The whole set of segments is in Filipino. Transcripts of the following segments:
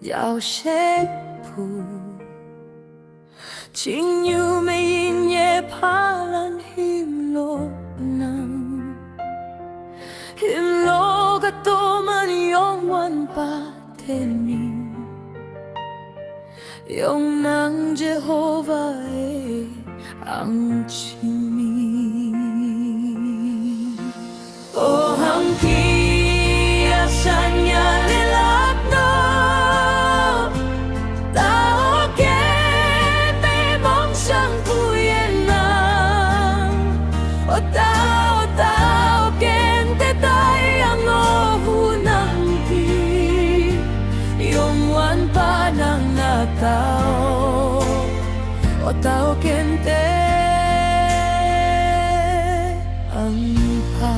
要谁谱？情有美因也怕人힘로能힘로 가도만 영원 받으니 영능 제호바의 앙침이 O hangki asalnya lilakno tao kete mong sang kuyenang O tao kente tayang ohunang di Yongwan pa ng natao O tao kente ang pa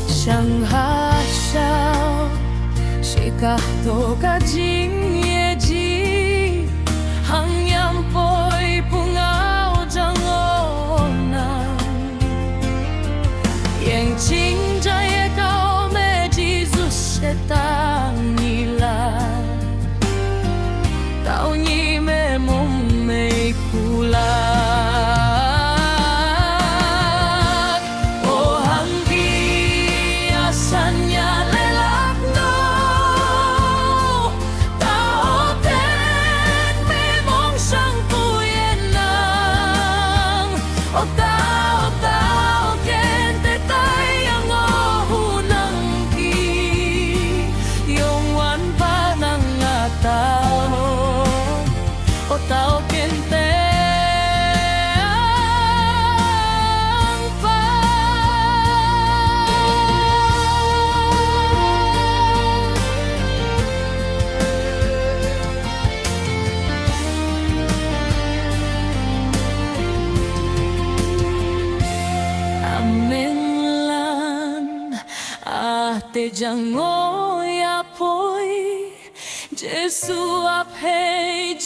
想哈笑，谁家都个今夜记，行样 boy 不熬张我难，眼睛这也高没记住些当你来，到你没梦没哭来。Tao kente ang pa Amenlan ate jango ya poi Jesu ap hei